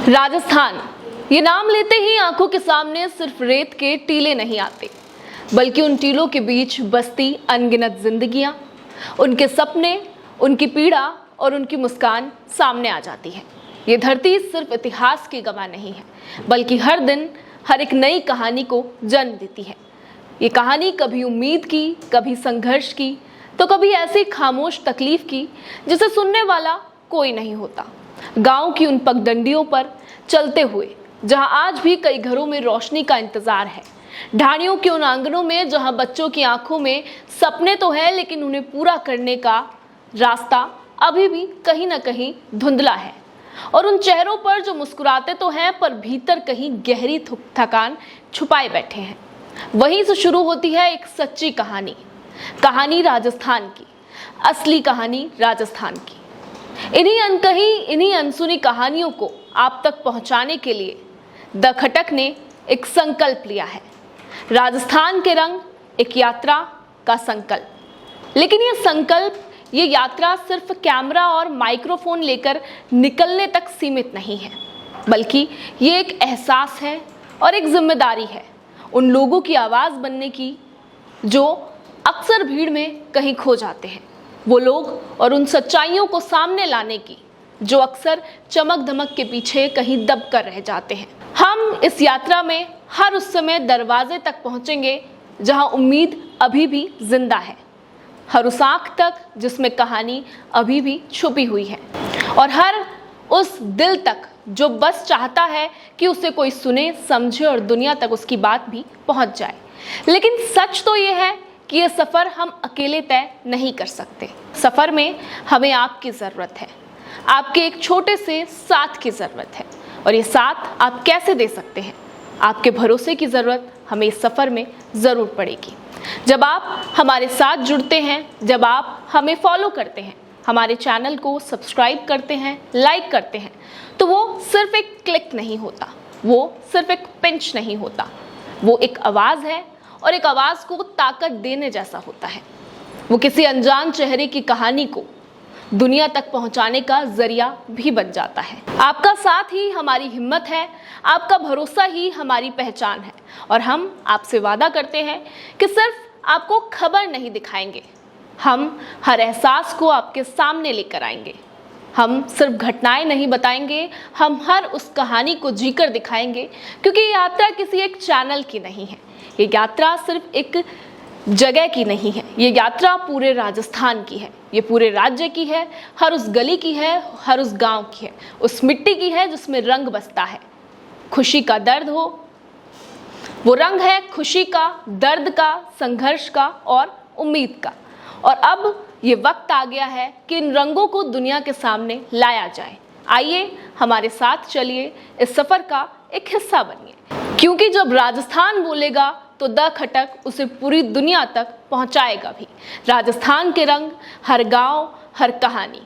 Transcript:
राजस्थान, ये नाम लेते ही आंखों के सामने सिर्फ रेत के टीले नहीं आते, बल्कि उन टीलों के बीच बसती अनगिनत जिंदगियां, उनके सपने, उनकी पीड़ा और उनकी मुस्कान सामने आ जाती है। ये धरती सिर्फ इतिहास की गवाह नहीं है, बल्कि हर दिन हर एक नई कहानी को जन्म देती है। ये कहानी कभी उम्मीद की, कभी संघर्ष की, तो कभी ऐसी खामोश तकलीफ की जिसे सुनने वाला कोई नहीं होता। गांव की उन पगडंडियों पर चलते हुए जहां आज भी कई घरों में रोशनी का इंतजार है, ढाणियों के उन आंगनों में जहां बच्चों की आंखों में सपने तो है, लेकिन उन्हें पूरा करने का रास्ता अभी भी कहीं ना कहीं धुंधला है, और उन चेहरों पर जो मुस्कुराते तो हैं पर भीतर कहीं गहरी थकान छुपाए बैठे हैं। वहीं से शुरू होती है एक सच्ची कहानी, कहानी राजस्थान की, असली कहानी राजस्थान की। इन्हीं अनकही, इन्हीं अनसुनी कहानियों को आप तक पहुंचाने के लिए द खटक ने एक संकल्प लिया है। राजस्थान के रंग, एक यात्रा का संकल्प। लेकिन ये संकल्प, ये यात्रा सिर्फ कैमरा और माइक्रोफोन लेकर निकलने तक सीमित नहीं है, बल्कि ये एक एहसास है और एक जिम्मेदारी है उन लोगों की आवाज़ बनने की जो अक्सर भीड़ में कहीं खो जाते हैं, वो लोग और उन सच्चाइयों को सामने लाने की जो अक्सर चमक धमक के पीछे कहीं दब कर रह जाते हैं। हम इस यात्रा में हर उस समय दरवाजे तक पहुंचेंगे जहां उम्मीद अभी भी जिंदा है, हर उस आंख तक जिसमें कहानी अभी भी छुपी हुई है, और हर उस दिल तक जो बस चाहता है कि उसे कोई सुने, समझे और दुनिया तक उसकी बात भी पहुंच जाए। लेकिन सच तो ये है कि ये सफ़र हम अकेले तय नहीं कर सकते। सफ़र में हमें आपकी ज़रूरत है, आपके एक छोटे से साथ की ज़रूरत है, और ये साथ आप कैसे दे सकते हैं? आपके भरोसे की ज़रूरत हमें इस सफ़र में ज़रूर पड़ेगी। जब आप हमारे साथ जुड़ते हैं, जब आप हमें फॉलो करते हैं, हमारे चैनल को सब्सक्राइब करते हैं, लाइक करते हैं, तो वो सिर्फ एक क्लिक नहीं होता, वो सिर्फ एक पिंच नहीं होता, वो एक आवाज़ है, और एक आवाज़ को ताकत देने जैसा होता है। वो किसी अनजान चेहरे की कहानी को दुनिया तक पहुंचाने का जरिया भी बन जाता है। आपका साथ ही हमारी हिम्मत है, आपका भरोसा ही हमारी पहचान है, और हम आपसे वादा करते हैं कि सिर्फ आपको खबर नहीं दिखाएंगे, हम हर एहसास को आपके सामने लेकर आएंगे। हम सिर्फ घटनाएं नहीं बताएंगे, हम हर उस कहानी को जीकर दिखाएंगे, क्योंकि ये यात्रा किसी एक चैनल की नहीं है, ये यात्रा सिर्फ एक जगह की नहीं है, ये यात्रा पूरे राजस्थान की है, ये पूरे राज्य की है, हर उस गली की है, हर उस गांव की है, उस मिट्टी की है जिसमें रंग बसता है। खुशी का दर्द हो, वो रंग है खुशी का, दर्द का, संघर्ष का और उम्मीद का। और अब ये वक्त आ गया है कि इन रंगों को दुनिया के सामने लाया जाए। आइए हमारे साथ चलिए, इस सफ़र का एक हिस्सा बनिए, क्योंकि जब राजस्थान बोलेगा तो द खटक उसे पूरी दुनिया तक पहुंचाएगा भी। राजस्थान के रंग, हर गांव, हर कहानी।